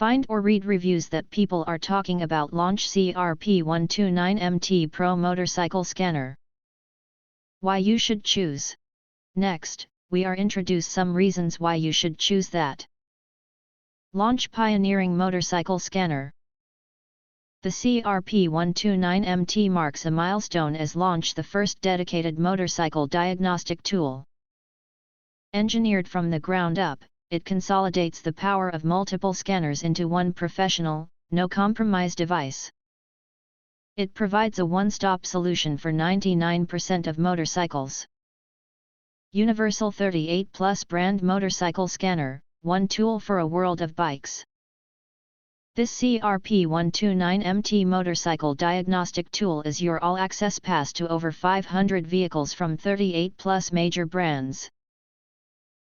Find or read reviews that people are talking about. Launch CRP129MT Pro Motorcycle Scanner. Why you should choose. Next, we are introduce some reasons why you should choose that. Launch Pioneering Motorcycle Scanner. The CRP129MT marks a milestone as launch the first dedicated motorcycle diagnostic tool. Engineered from the ground up, it consolidates the power of multiple scanners into one professional, no-compromise device. It provides a one-stop solution for 99% of motorcycles. Universal 38+ brand motorcycle scanner, one tool for a world of bikes. This CRP129MT motorcycle diagnostic tool is your all-access pass to over 500 vehicles from 38+ major brands.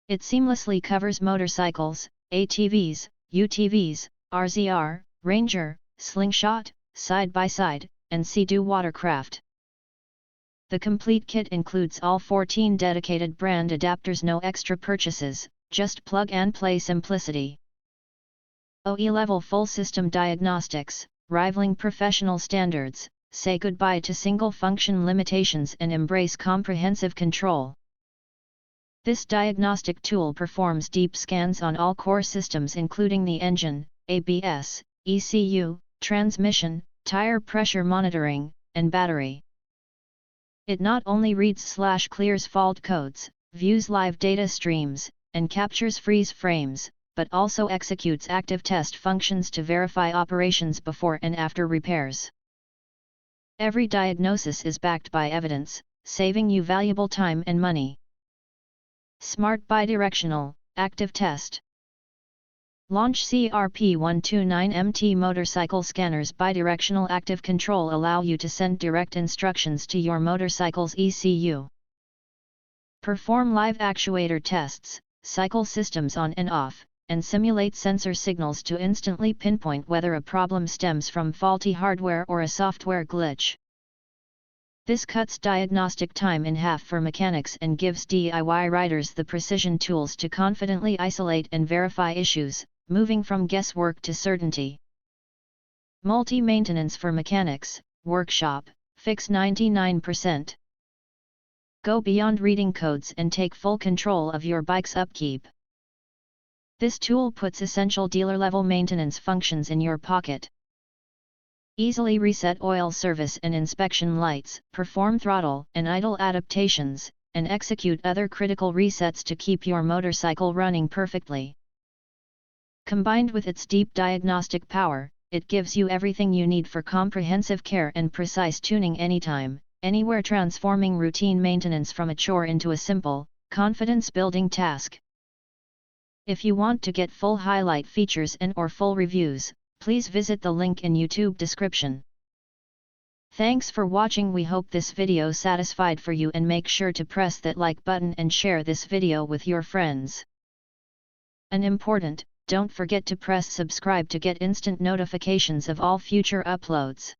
It seamlessly covers motorcycles, ATVs, UTVs, RZR, Ranger, Slingshot, side-by-side, and Sea-Doo watercraft. The complete kit includes all 14 dedicated brand adapters, no extra purchases, just plug-and-play simplicity. OE-level full system diagnostics, rivaling professional standards, say goodbye to single-function limitations and embrace comprehensive control. This diagnostic tool performs deep scans on all core systems including the engine, ABS, ECU, transmission, tire pressure monitoring, and battery. It not only reads/clears fault codes, views live data streams, and captures freeze frames, but also executes active test functions to verify operations before and after repairs. Every diagnosis is backed by evidence, saving you valuable time and money. Smart Bidirectional, Active Test. Launch CRP129MT motorcycle scanners. Bidirectional active control allow you to send direct instructions to your motorcycle's ECU. Perform live actuator tests, cycle systems on and off, and simulate sensor signals to instantly pinpoint whether a problem stems from faulty hardware or a software glitch. This cuts diagnostic time in half for mechanics and gives DIY riders the precision tools to confidently isolate and verify issues, moving from guesswork to certainty. Multi-maintenance for mechanics, workshop, fix 99%. Go beyond reading codes and take full control of your bike's upkeep. This tool puts essential dealer-level maintenance functions in your pocket. Easily reset oil service and inspection lights, perform throttle and idle adaptations, and execute other critical resets to keep your motorcycle running perfectly. Combined with its deep diagnostic power, it gives you everything you need for comprehensive care and precise tuning anytime, anywhere, transforming routine maintenance from a chore into a simple, confidence-building task. If you want to get full highlight features and/or full reviews, please visit the link in YouTube description. Thanks for watching. We hope this video satisfied for you, and make sure to press that like button and share this video with your friends. And important, don't forget to press subscribe to get instant notifications of all future uploads.